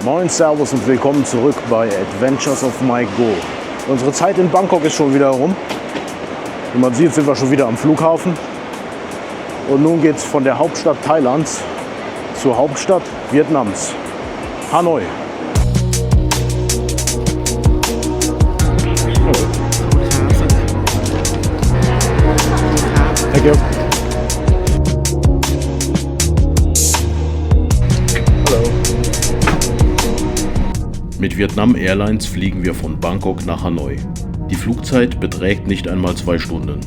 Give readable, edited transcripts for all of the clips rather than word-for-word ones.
Moin, Servus und willkommen zurück bei Adventures of Mike Go. Unsere Zeit in Bangkok ist schon wieder rum. Wie man sieht, sind wir schon wieder am Flughafen. Und nun geht es von der Hauptstadt Thailands zur Hauptstadt Vietnams, Hanoi. Thank you. Hallo. Mit Vietnam Airlines fliegen wir von Bangkok nach Hanoi. Die Flugzeit beträgt nicht einmal 2 Stunden.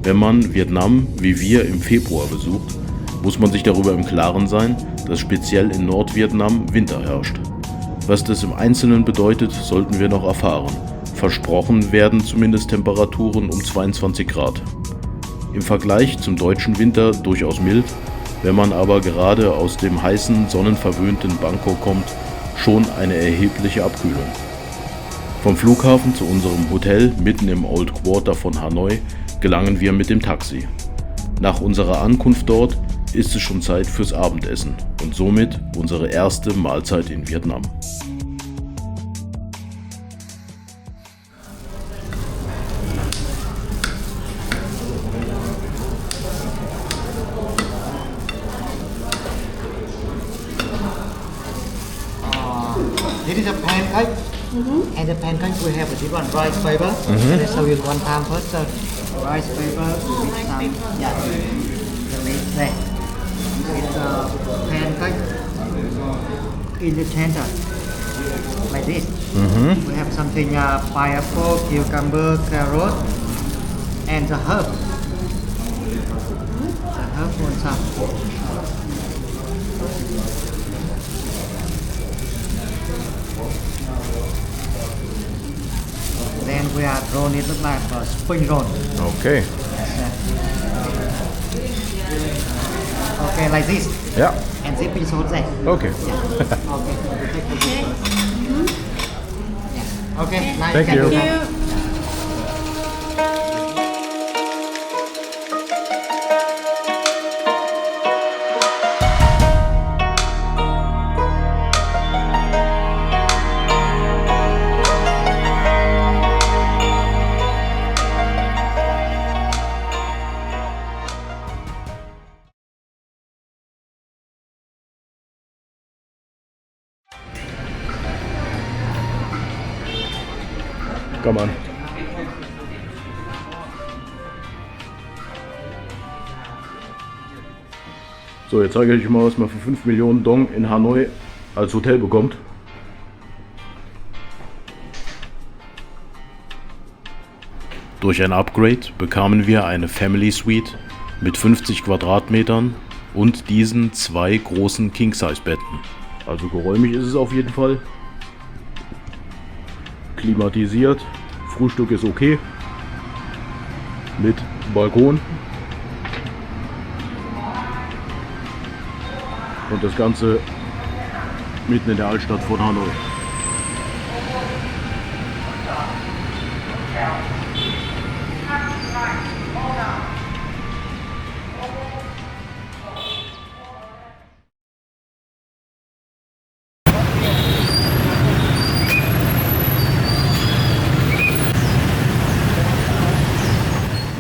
Wenn man Vietnam wie wir im Februar besucht, muss man sich darüber im Klaren sein, dass speziell in Nordvietnam Winter herrscht. Was das im Einzelnen bedeutet, sollten wir noch erfahren. Versprochen werden zumindest Temperaturen um 22 Grad. Im Vergleich zum deutschen Winter durchaus mild, wenn man aber gerade aus dem heißen, sonnenverwöhnten Bangkok kommt, schon eine erhebliche Abkühlung. Vom Flughafen zu unserem Hotel mitten im Old Quarter von Hanoi gelangen wir mit dem Taxi. Nach unserer Ankunft dort ist es schon Zeit fürs Abendessen und somit unsere erste Mahlzeit in Vietnam. This is a pancake, and the pancake we have a different rice paper. Can I show you one time first? So, rice paper with some, the meat there. It's a pancake in the center, like this. We have something pineapple, cucumber, carrot, and the herb. The herb on top. Then we are rolling it like a spring roll. Okay. Okay, like this. Ja. And dipping sauce there. Okay. Yeah. Okay. We take the dip first. Yeah. Okay. Now Thank can you. do that. Come on. So, jetzt zeige ich euch mal, was man für 5 Millionen Dong in Hanoi als Hotel bekommt. Durch ein Upgrade bekamen wir eine Family Suite mit 50 Quadratmetern und diesen 2 großen King-Size-Betten. Also geräumig ist es auf jeden Fall. Klimatisiert, Frühstück ist okay, mit Balkon und das Ganze mitten in der Altstadt von Hanoi.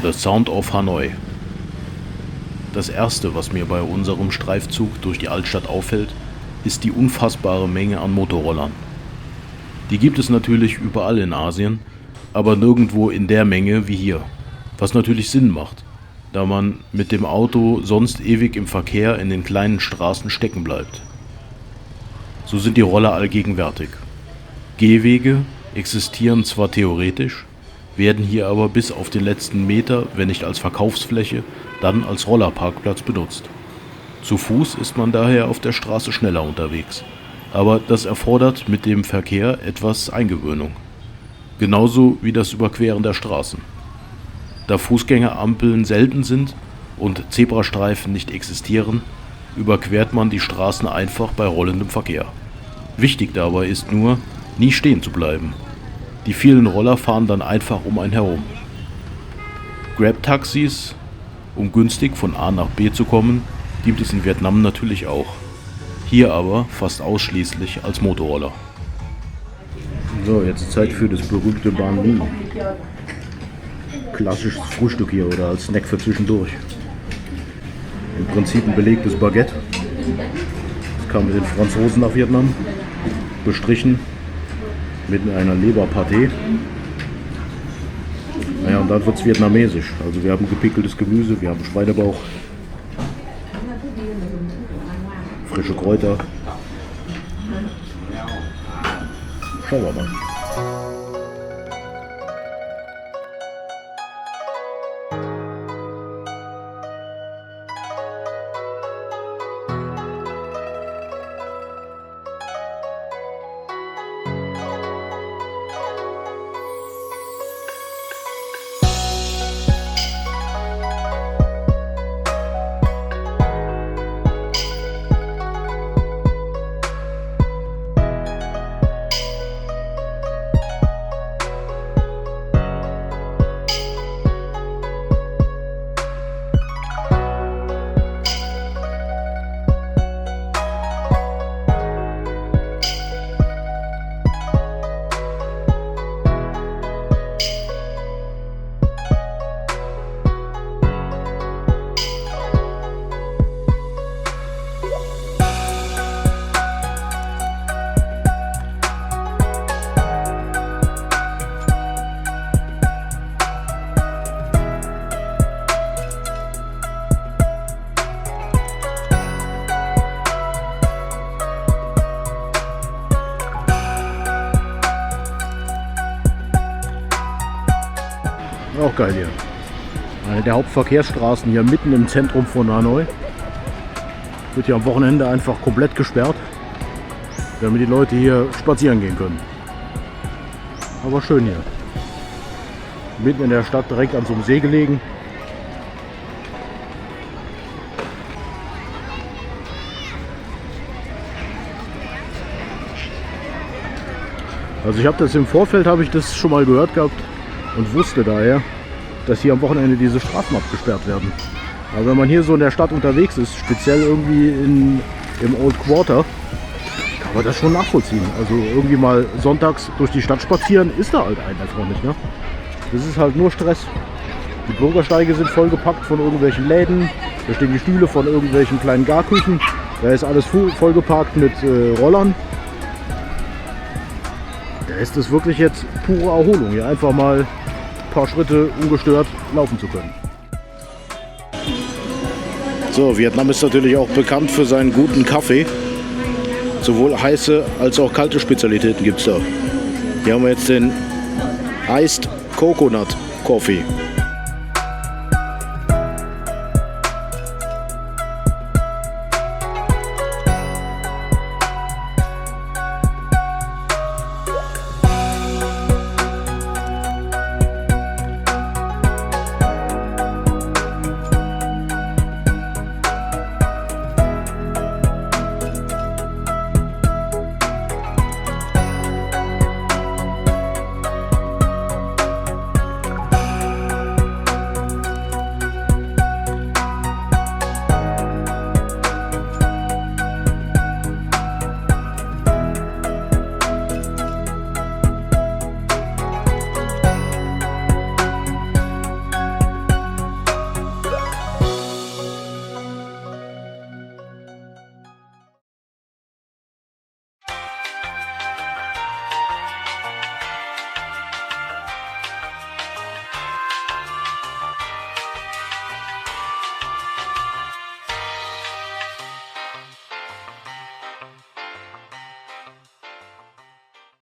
The Sound of Hanoi. Das erste, was mir bei unserem Streifzug durch die Altstadt auffällt, ist die unfassbare Menge an Motorrollern. Die gibt es natürlich überall in Asien, aber nirgendwo in der Menge wie hier. Was natürlich Sinn macht, da man mit dem Auto sonst ewig im Verkehr in den kleinen Straßen stecken bleibt. So sind die Roller allgegenwärtig. Gehwege existieren zwar theoretisch, werden hier aber bis auf den letzten Meter, wenn nicht als Verkaufsfläche, dann als Rollerparkplatz benutzt. Zu Fuß ist man daher auf der Straße schneller unterwegs, aber das erfordert mit dem Verkehr etwas Eingewöhnung. Genauso wie das Überqueren der Straßen. Da Fußgängerampeln selten sind und Zebrastreifen nicht existieren, überquert man die Straßen einfach bei rollendem Verkehr. Wichtig dabei ist nur, nie stehen zu bleiben. Die vielen Roller fahren dann einfach um einen herum. Grab-Taxis, um günstig von A nach B zu kommen, gibt es in Vietnam natürlich auch. Hier aber fast ausschließlich als Motorroller. So, jetzt ist Zeit für das berühmte Banh Mi. Klassisches Frühstück hier oder als Snack für zwischendurch. Im Prinzip ein belegtes Baguette. Das kam mit den Franzosen nach Vietnam. Bestrichen mit einer Leberpaté. Naja, und dann wird es vietnamesisch. Also wir haben gepickeltes Gemüse, wir haben Schweinebauch, frische Kräuter. Schauen wir mal. Auch geil hier. Eine der Hauptverkehrsstraßen hier mitten im Zentrum von Hanoi. Wird hier am Wochenende einfach komplett gesperrt, damit die Leute hier spazieren gehen können. Aber schön hier. Mitten in der Stadt, direkt an so einem See gelegen. Also ich habe das im Vorfeld, habe ich das schon mal gehört gehabt und wusste daher, dass hier am Wochenende diese Straßen abgesperrt werden. Aber wenn man hier so in der Stadt unterwegs ist, speziell irgendwie im Old Quarter, kann man das schon nachvollziehen. Also irgendwie mal sonntags durch die Stadt spazieren, ist da halt einfach nicht. Ne? Das ist halt nur Stress. Die Bürgersteige sind vollgepackt von irgendwelchen Läden, da stehen die Stühle von irgendwelchen kleinen Garküchen, da ist alles vollgeparkt mit Rollern. Da ist es wirklich jetzt pure Erholung, hier einfach mal ein paar Schritte ungestört laufen zu können. So, Vietnam ist natürlich auch bekannt für seinen guten Kaffee. Sowohl heiße als auch kalte Spezialitäten gibt es da. Hier haben wir jetzt den Iced Coconut Coffee.